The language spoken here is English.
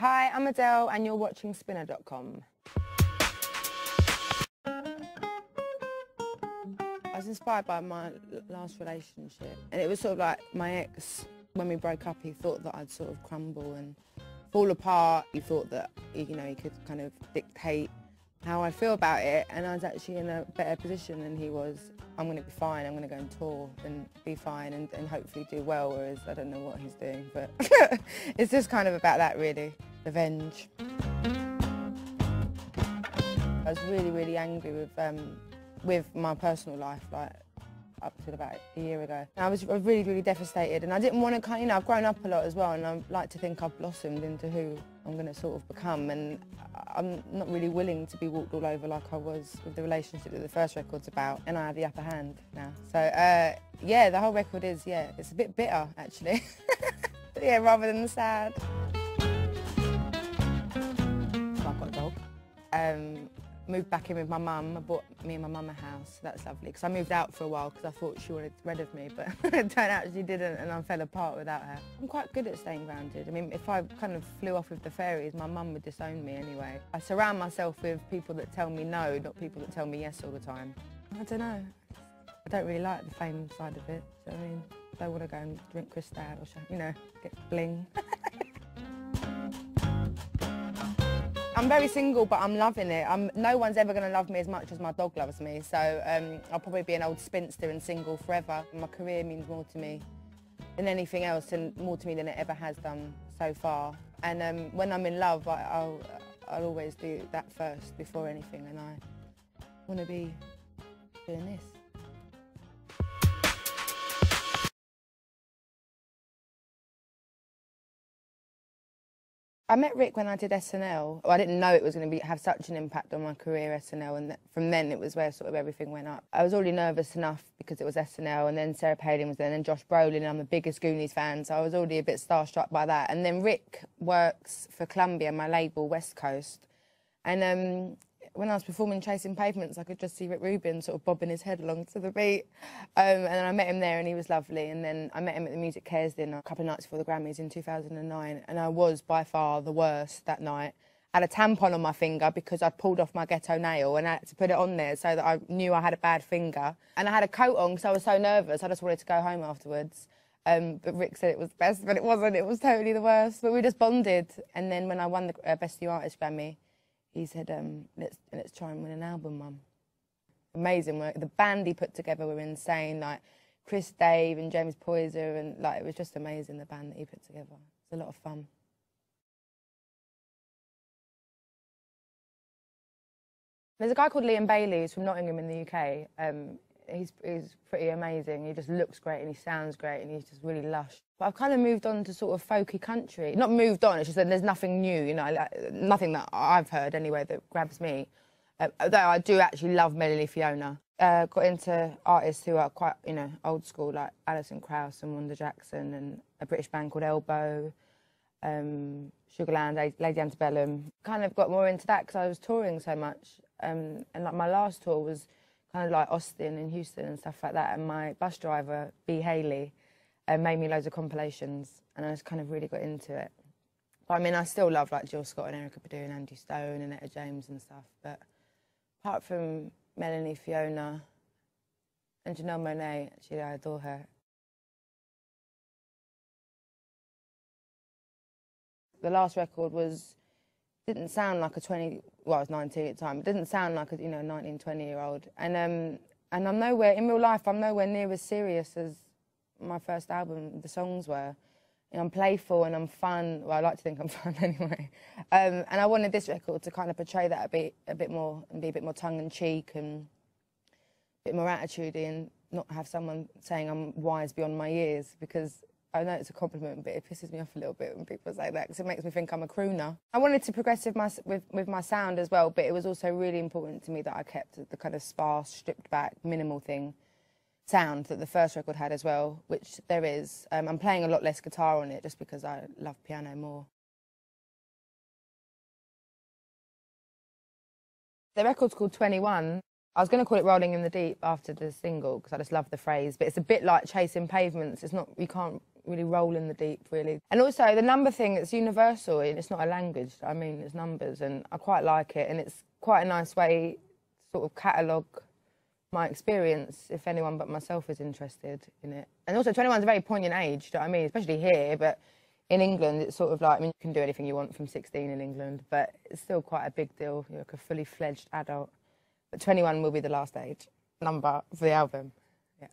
Hi, I'm Adele and you're watching spinner.com. I was inspired by my last relationship, and it was sort of like my ex, when we broke up, he thought that I'd sort of crumble and fall apart. He thought that, you know, he could kind of dictate how I feel about it, and I was actually in a better position than he was. I'm going to be fine, I'm going to go and tour and be fine and hopefully do well, whereas I don't know what he's doing, but it's just kind of about that really, revenge. I was really, really angry with my personal life, like up to about a year ago. I was really, really devastated, and I didn't want to, you know, I've grown up a lot as well, and I like to think I've blossomed into who I'm going to sort of become, and I'm not really willing to be walked all over like I was with the relationship that the first record's about, and I have the upper hand now. So, yeah, the whole record is, yeah, it's a bit bitter, actually. Yeah, rather than sad. So I've got a dog. Moved back in with my mum. I bought me and my mum a house. That's lovely, because I moved out for a while because I thought she wanted rid of me, but it turned out she didn't, and I fell apart without her. I'm quite good at staying grounded. I mean, if I kind of flew off with the fairies, my mum would disown me anyway. I surround myself with people that tell me no, not people that tell me yes all the time. I don't know. I don't really like the fame side of it. So, I mean, I don't want to go and drink Cristal or, you know, get bling. I'm very single, but I'm loving it. No one's ever going to love me as much as my dog loves me, so I'll probably be an old spinster and single forever. My career means more to me than anything else, and more to me than it ever has done so far. And when I'm in love, I'll always do that first before anything, and I want to be doing this. I met Rick when I did SNL. I didn't know it was going to have such an impact on my career, SNL, and from then it was where sort of everything went up. I was already nervous enough because it was SNL, and then Sarah Palin was there, and then Josh Brolin, and I'm the biggest Goonies fan, so I was already a bit starstruck by that. And then Rick works for Columbia, my label, West Coast, and when I was performing Chasing Pavements, I could just see Rick Rubin sort of bobbing his head along to the beat. And then I met him there, and he was lovely. And then I met him at the Music Cares dinner a couple of nights before the Grammys in 2009, and I was by far the worst that night. I had a tampon on my finger because I'd pulled off my ghetto nail, and I had to put it on there so that I knew I had a bad finger. And I had a coat on because I was so nervous, I just wanted to go home afterwards. But Rick said it was best, but it wasn't. It was totally the worst. But we just bonded. And then when I won the Best New Artist Grammy, he said, let's try and win an album, Mum. Amazing work. The band he put together were insane, like Chris Dave and James Poyser, and like it was just amazing, the band that he put together. It's a lot of fun. There's a guy called Liam Bailey who's from Nottingham in the UK. He's pretty amazing. He just looks great and he sounds great and he's just really lush. But I've kind of moved on to sort of folky country. Not moved on, it's just that there's nothing new, you know, like, nothing that I've heard anyway that grabs me. Though I do actually love Melanie Fiona. Got into artists who are quite, you know, old school, like Alison Krauss and Wanda Jackson, and a British band called Elbow, Sugarland, Lady Antebellum. Kind of got more into that because I was touring so much. And like my last tour was kind of like Austin and Houston and stuff like that, and my bus driver, B. Haley, made me loads of compilations, and I just kind of really got into it. But I mean, I still love like Jill Scott and Erica Badu and Andy Stone and Etta James and stuff, but apart from Melanie Fiona and Janelle Monáe, actually I adore her. The last record didn't sound like a 20, well, I was 19 at the time, it didn't sound like a, you know, 19, 20-year-old. And I'm nowhere, in real life, I'm nowhere near as serious as my first album, the songs were. You know, I'm playful and I'm fun. Well, I like to think I'm fun anyway. And I wanted this record to kind of portray that a bit more, and be a bit more tongue-in-cheek and a bit more attitudey, and not have someone saying I'm wise beyond my years, because I know it's a compliment, but it pisses me off a little bit when people say that, because it makes me think I'm a crooner. I wanted to progress with my sound as well, but it was also really important to me that I kept the kind of sparse, stripped-back, minimal sound that the first record had as well, which there is. I'm playing a lot less guitar on it just because I love piano more. The record's called 21. I was going to call it Rolling in the Deep after the single because I just love the phrase, but it's a bit like chasing pavements. It's not, you can't really roll in the deep, really. And also the number thing, it's universal, and it's not a language. I mean, it's numbers, and I quite like it, and it's quite a nice way to sort of catalogue my experience if anyone but myself is interested in it. And also 21's a very poignant age, do you know what I mean? Especially here, but in England, it's sort of like, I mean, you can do anything you want from 16 in England, but it's still quite a big deal. You're like a fully fledged adult. But 21 will be the last age number for the album. Yeah.